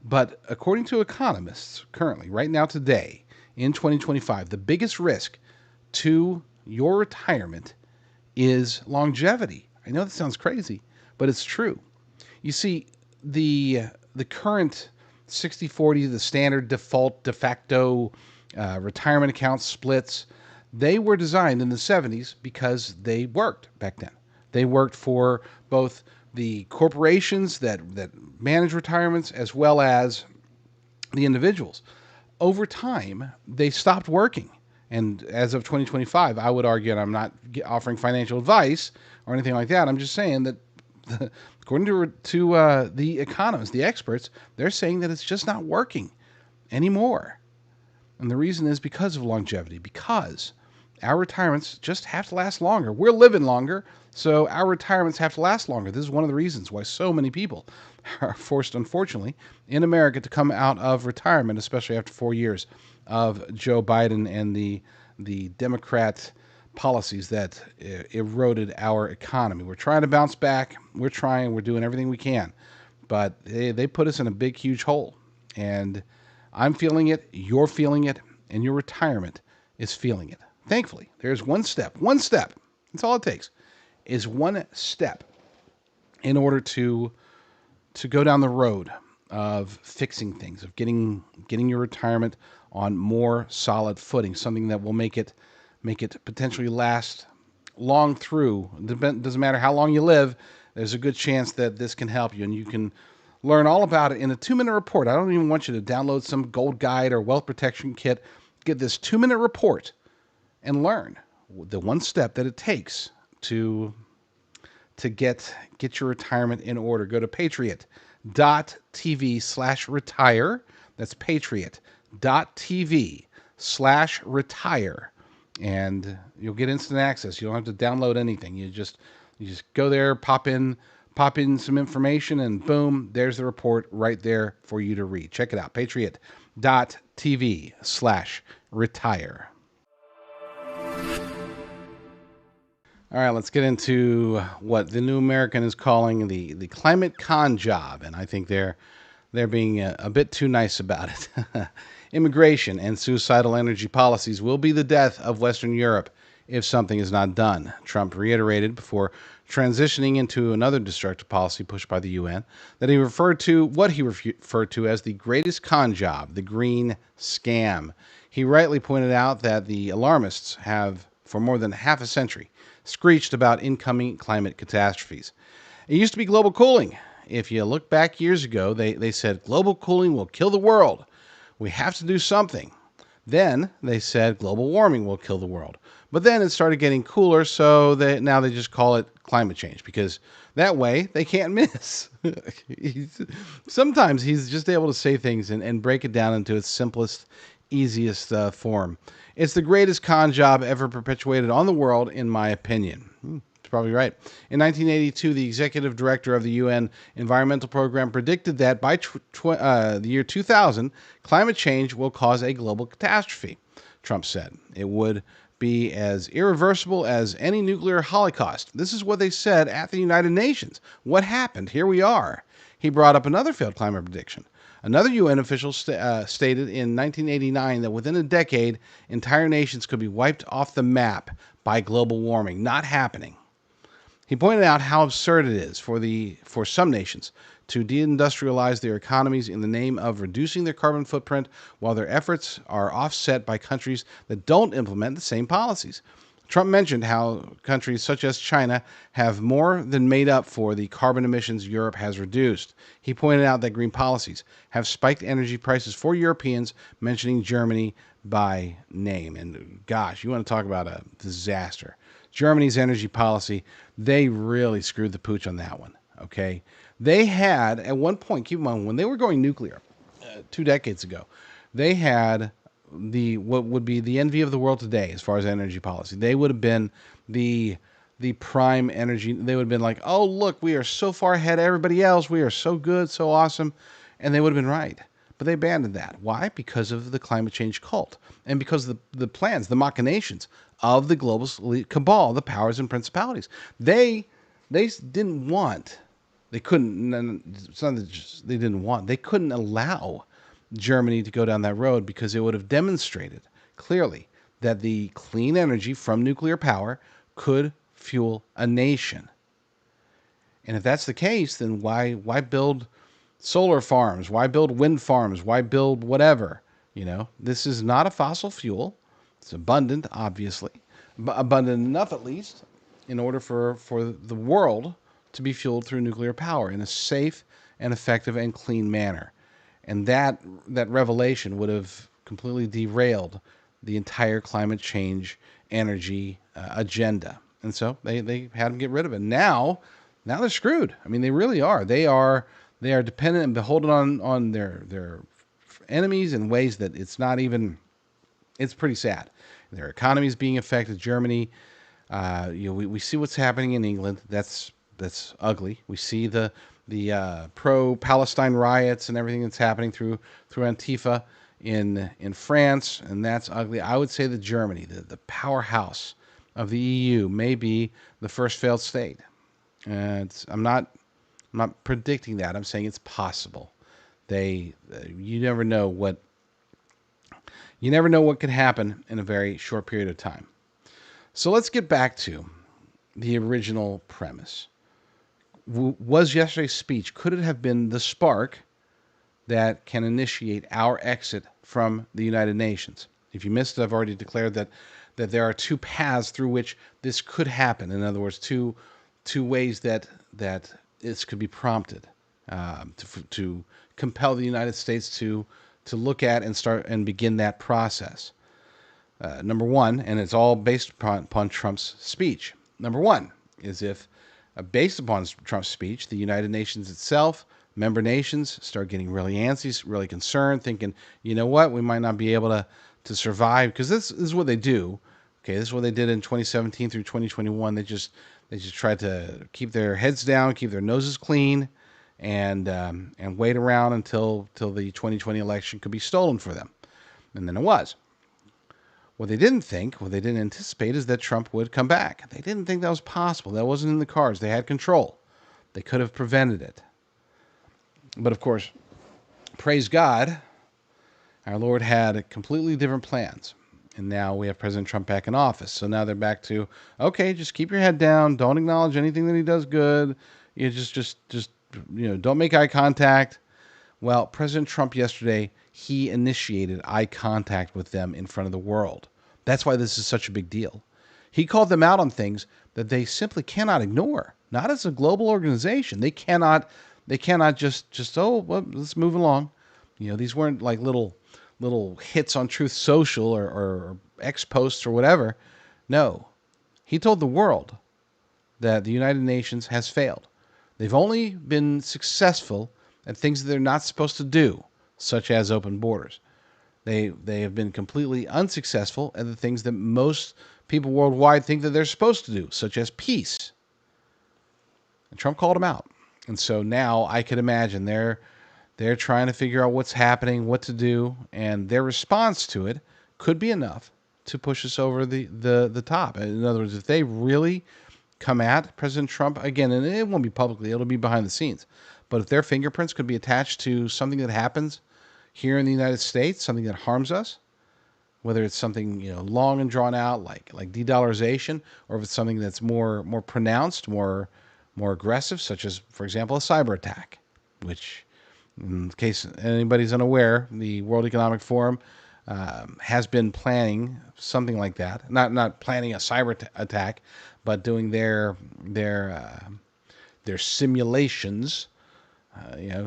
But according to economists, currently, right now, today, in 2025, the biggest risk to your retirement is longevity. I know that sounds crazy, but it's true. You see, the current 60-40, the standard default de facto retirement account splits, they were designed in the 70s because they worked back then. They worked for both the corporations that manage retirements as well as the individuals. Over time, they stopped working. And as of 2025, I would argue, and I'm not offering financial advice or anything like that, I'm just saying that according to the economists, the experts, they're saying that it's just not working anymore. And the reason is because of longevity, because our retirements just have to last longer. We're living longer, so our retirements have to last longer. This is one of the reasons why so many people are forced, unfortunately, in America to come out of retirement, especially after 4 years of Joe Biden and the Democrat policies that eroded our economy. We're trying to bounce back. We're doing everything we can. But they put us in a big, huge hole. And I'm feeling it, you're feeling it, and your retirement is feeling it. Thankfully, there's one step, that's all it takes, is one step in order to go down the road of fixing things, of getting your retirement on more solid footing, something that will make it potentially last long through. Doesn't matter how long you live, there's a good chance that this can help you, and you can learn all about it in a 2-minute report. I don't even want you to download some gold guide or wealth protection kit. Get this 2-minute report and learn the one step that it takes to get your retirement in order. Go to patriot.tv/retire. That's patriot.tv/retire. And you'll get instant access. You don't have to download anything. You just go there, pop in some information, and boom, there's the report right there for you to read. Check it out, patriot.tv/retire. All right, let's get into what the New American is calling the climate con job, and I think they're being a bit too nice about it. Immigration and suicidal energy policies will be the death of Western Europe if something is not done, Trump reiterated before transitioning into another destructive policy pushed by the UN that he referred to as the greatest con job, the green scam. He rightly pointed out that the alarmists have, for more than half a century, screeched about incoming climate catastrophes. It used to be global cooling. If you look back years ago, they said global cooling will kill the world. We have to do something. Then they said global warming will kill the world. But then it started getting cooler, so now they just call it climate change, because that way they can't miss. Sometimes he's just able to say things and break it down into its simplest, easiest form. It's the greatest con job ever perpetuated on the world, in my opinion. It's probably right. In 1982, the executive director of the UN Environmental Program predicted that by the year 2000, climate change will cause a global catastrophe. Trump said it would be as irreversible as any nuclear holocaust. This is what they said at the United Nations. What happened? Here we are. He brought up another failed climate prediction. Another UN official stated in 1989 that within a decade, entire nations could be wiped off the map by global warming. Not happening. He pointed out how absurd it is for some nations to deindustrialize their economies in the name of reducing their carbon footprint, while their efforts are offset by countries that don't implement the same policies. Trump mentioned how countries such as China have more than made up for the carbon emissions Europe has reduced. He pointed out that green policies have spiked energy prices for Europeans, mentioning Germany by name. And gosh, you want to talk about a disaster. Germany's energy policy, they really screwed the pooch on that one, okay? They had, at one point, keep in mind, when they were going nuclear 2 decades ago, they had what would be the envy of the world today as far as energy policy. They would have been the prime energy. They would have been like, oh, look, we are so far ahead of everybody else. We are so good, so awesome. And they would have been right. But they abandoned that. Why? Because of the climate change cult. And because of the plans, the machinations of the globalist elite cabal, the powers and principalities. They didn't want, they couldn't, it's not that just, they didn't want, they couldn't allow Germany to go down that road, because it would have demonstrated clearly that the clean energy from nuclear power could fuel a nation. And if that's the case, then why build solar farms? Why build wind farms? Why build whatever? This is not a fossil fuel. It's abundant, obviously, abundant enough at least, in order for the world to be fueled through nuclear power in a safe and effective and clean manner. And that revelation would have completely derailed the entire climate change energy agenda. And so they had them get rid of it. Now they're screwed. I mean, they really are. They are dependent and beholden on their enemies in ways that it's pretty sad. Their economy is being affected. Germany, we see what's happening in England. That's ugly. We see the pro-Palestine riots and everything that's happening through Antifa in France, and that's ugly. I would say that Germany, the powerhouse of the EU, may be the first failed state. I'm not predicting that. I'm saying it's possible. You never know what could happen in a very short period of time. So let's get back to the original premise. Was yesterday's speech, could it have been the spark that can initiate our exit from the United Nations. If you missed it, I've already declared that there are two paths through which this could happen. In other words, two ways that this could be prompted to compel the United States to look at and start and begin that process. Number one, and it's all based upon Trump's speech. Number one is if, based upon Trump's speech, the United Nations itself, member nations, start getting really antsy, really concerned, thinking, you know what, we might not be able to survive, because this is what they do. Okay, this is what they did in 2017 through 2021. They just tried to keep their heads down, keep their noses clean, and wait around until the 2020 election could be stolen for them, and then it was. What they didn't think, what they didn't anticipate, is that Trump would come back. They didn't think that was possible. That wasn't in the cards. They had control. They could have prevented it. But of course, praise God, our Lord had completely different plans. And now we have President Trump back in office. So now they're back to, okay, just keep your head down. Don't acknowledge anything that he does good. You just don't make eye contact. Well, President Trump yesterday, he initiated eye contact with them in front of the world. That's why this is such a big deal. He called them out on things that they simply cannot ignore. Not as a global organization. They cannot just well, let's move along. These weren't like little hits on Truth Social or X posts or whatever. No. He told the world that the United Nations has failed. They've only been successful at things that they're not supposed to do, such as open borders. They have been completely unsuccessful at the things that most people worldwide think that they're supposed to do, such as peace. And Trump called them out. And so now I could imagine they're trying to figure out what's happening, what to do, and their response to it could be enough to push us over the top. In other words, if they really come at President Trump again, and it won't be publicly, it'll be behind the scenes, but if their fingerprints could be attached to something that happens here in the United States, something that harms us, whether it's something long and drawn out like de-dollarization, or if it's something that's more pronounced, more aggressive, such as, for example, a cyber attack, which, in case anybody's unaware, the World Economic Forum has been planning something like that. Not planning a cyber attack, but doing their simulations,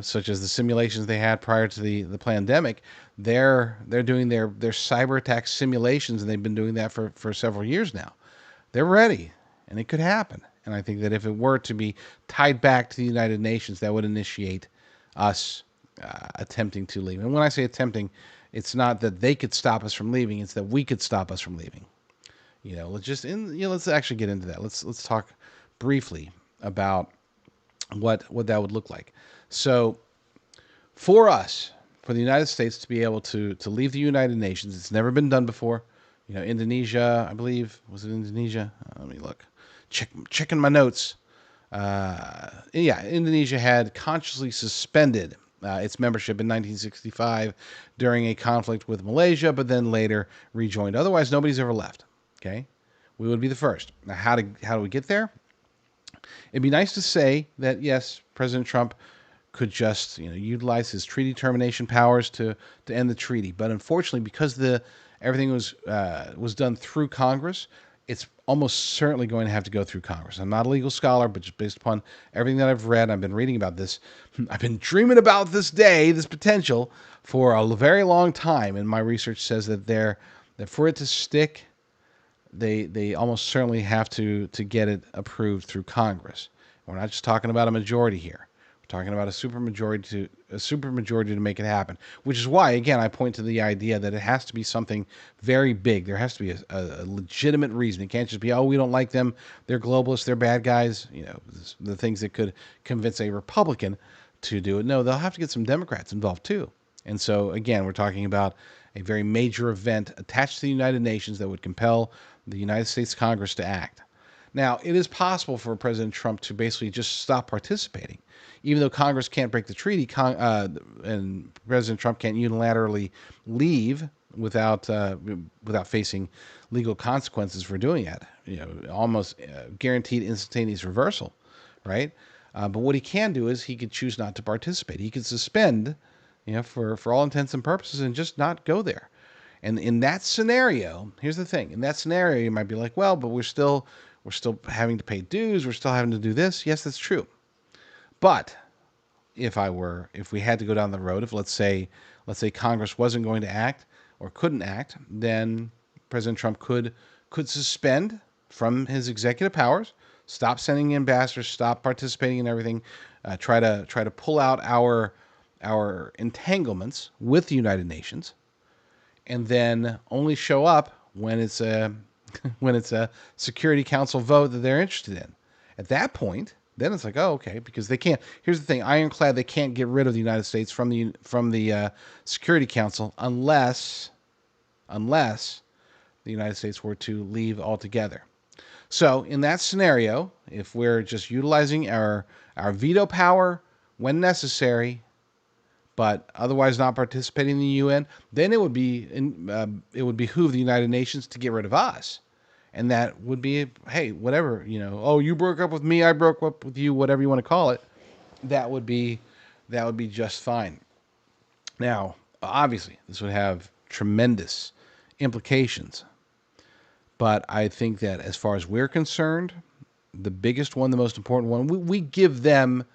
such as the simulations they had prior to the pandemic. They're doing their cyber attack simulations, and they've been doing that for several years now. They're ready, and it could happen. And I think that if it were to be tied back to the United Nations, that would initiate us attempting to leave. And when I say attempting, it's not that they could stop us from leaving; it's that we could stop us from leaving. Let's actually get into that. Let's talk briefly about what that would look like. So, for the United States to be able to leave the United Nations, it's never been done before. Indonesia, I believe, was it Indonesia? Let me look. Checking my notes. Indonesia had consciously suspended its membership in 1965 during a conflict with Malaysia, but then later rejoined. Otherwise, nobody's ever left. Okay, we would be the first. Now, how do we get there? It'd be nice to say that yes, President Trump could just utilize his treaty termination powers to end the treaty, but unfortunately, because everything was done through Congress, it's almost certainly going to have to go through Congress. I'm not a legal scholar, but just based upon everything that I've read, I've been reading about this. I've been dreaming about this day, this potential, for a very long time, and my research says that for it to stick, they almost certainly have to get it approved through Congress. We're not just talking about a majority here. We're talking about a supermajority to make it happen, which is why, again, I point to the idea that it has to be something very big. There has to be a legitimate reason. It can't just be, we don't like them, they're globalists, they're bad guys, the things that could convince a Republican to do it. No, they'll have to get some Democrats involved too. And so, again, we're talking about a very major event attached to the United Nations that would compel the United States Congress to act. Now, it is possible for President Trump to basically just stop participating. Even though Congress can't break the treaty, and President Trump can't unilaterally leave without facing legal consequences for doing it, almost guaranteed instantaneous reversal, right? But what he can do is he could choose not to participate. He could suspend for all intents and purposes, and just not go there. And in that scenario, here's the thing: in that scenario, you might be like, well, but we're still having to pay dues, we're still having to do this. Yes, that's true. But if we had to go down the road, if let's say Congress wasn't going to act or couldn't act, then President Trump could suspend from his executive powers, stop sending ambassadors, stop participating in everything, try to pull out our entanglements with the United Nations, and then only show up when it's a when it's a Security Council vote that they're interested in. At that point, then it's like, oh, okay, because they can't. Here's the thing: ironclad, they can't get rid of the United States from the Security Council unless the United States were to leave altogether. So in that scenario, if we're just utilizing our veto power when necessary, but otherwise not participating in the UN, then it would behoove the United Nations to get rid of us, and that would be, hey, whatever, oh, you broke up with me, I broke up with you, whatever you want to call it. That would be just fine. Now, obviously, this would have tremendous implications, but I think that as far as we're concerned, the biggest one, the most important one, we give them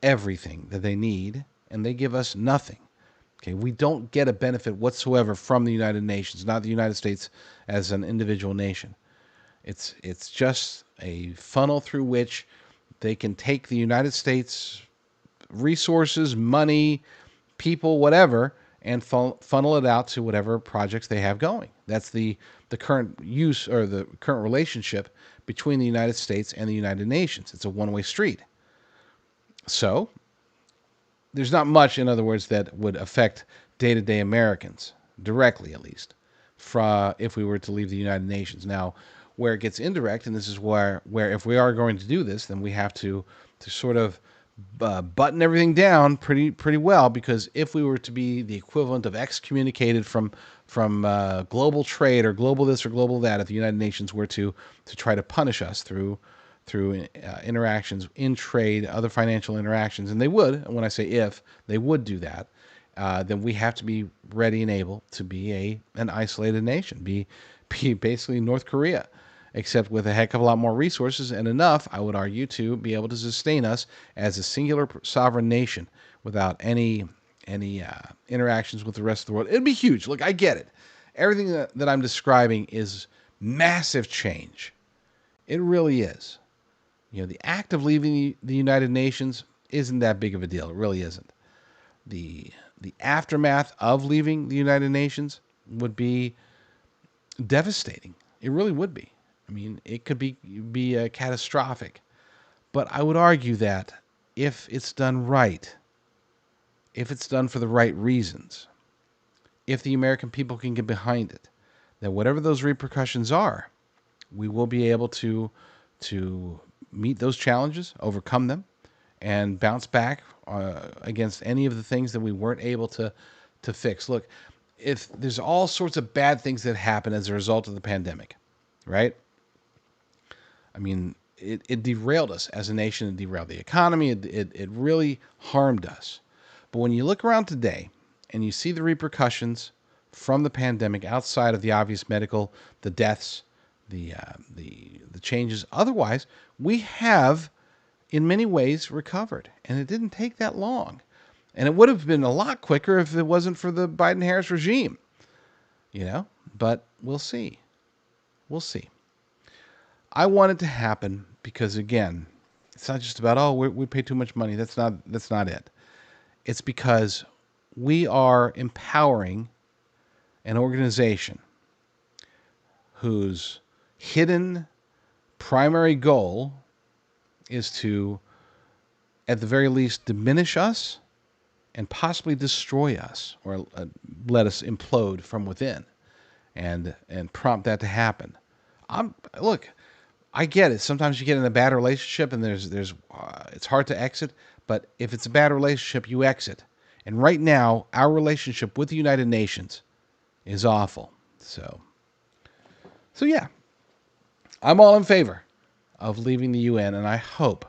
everything that they need, and they give us nothing. Okay, we don't get a benefit whatsoever from the United Nations, not the United States as an individual nation. It's just a funnel through which they can take the United States resources, money, people, whatever, and funnel it out to whatever projects they have going. That's the current use, or the current relationship between the United States and the United Nations. It's a one-way street. So there's not much, in other words, that would affect day-to-day Americans, directly at least, if we were to leave the United Nations. Now, where it gets indirect, and this is where if we are going to do this, then we have to sort of button everything down pretty well, because if we were to be the equivalent of excommunicated from global trade or global this or global that, if the United Nations were to try to punish us through interactions in trade, other financial interactions, and they would, and when I say if, they would do that, then we have to be ready and able to be an isolated nation, be basically North Korea, except with a heck of a lot more resources and enough, I would argue, to be able to sustain us as a singular sovereign nation without any interactions with the rest of the world. It'd be huge. Look, I get it. Everything that I'm describing is massive change. It really is. The act of leaving the United Nations isn't that big of a deal. It really isn't. The aftermath of leaving the United Nations would be devastating. It really would be. I mean, it could be catastrophic. But I would argue that if it's done right, if it's done for the right reasons, if the American people can get behind it, that whatever those repercussions are, we will be able to meet those challenges, overcome them, and bounce back against any of the things that we weren't able to fix. Look, if there's all sorts of bad things that happen as a result of the pandemic, right? I mean, it derailed us as a nation. It derailed the economy. It really harmed us. But when you look around today and you see the repercussions from the pandemic outside of the obvious medical, the deaths, the changes, otherwise, we have in many ways recovered, and it didn't take that long. And it would have been a lot quicker if it wasn't for the Biden-Harris regime, but we'll see. We'll see. I want it to happen because, again, it's not just about, we pay too much money. That's not it. It's because we are empowering an organization whose hidden primary goal is to, at the very least, diminish us and possibly destroy us, or let us implode from within, and prompt that to happen. Look, I get it. Sometimes you get in a bad relationship and there's it's hard to exit, but if it's a bad relationship, you exit. And right now, our relationship with the United Nations is awful. So yeah, I'm all in favor of leaving the UN, and I hope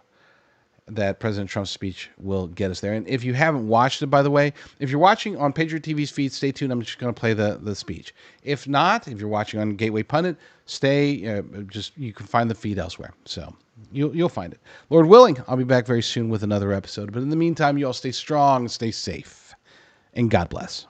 that President Trump's speech will get us there. And if you haven't watched it, by the way, if you're watching on Patriot TV's feed, stay tuned. I'm just going to play the speech. If not, if you're watching on Gateway Pundit, you can find the feed elsewhere. So you'll find it. Lord willing, I'll be back very soon with another episode. But in the meantime, you all stay strong, stay safe, and God bless.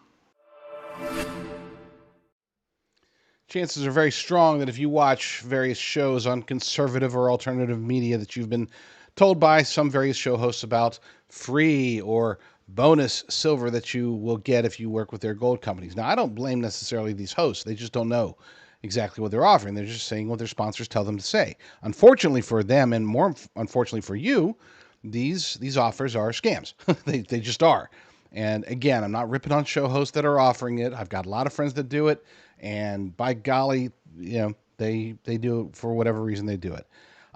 Chances are very strong that if you watch various shows on conservative or alternative media that you've been told by some various show hosts about free or bonus silver that you will get if you work with their gold companies. Now, I don't blame necessarily these hosts. They just don't know exactly what they're offering. They're just saying what their sponsors tell them to say. Unfortunately for them, and more unfortunately for you, these offers are scams. They just are. And again, I'm not ripping on show hosts that are offering it. I've got a lot of friends that do it, and by golly, they do it for whatever reason they do it.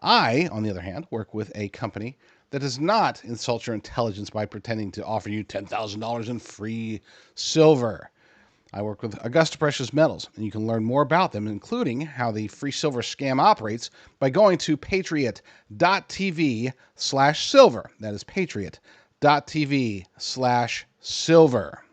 I, on the other hand, work with a company that does not insult your intelligence by pretending to offer you $10,000 in free silver. I work with Augusta Precious Metals, and you can learn more about them, including how the free silver scam operates, by going to patriot.tv/silver. That is patriot.tv/silver.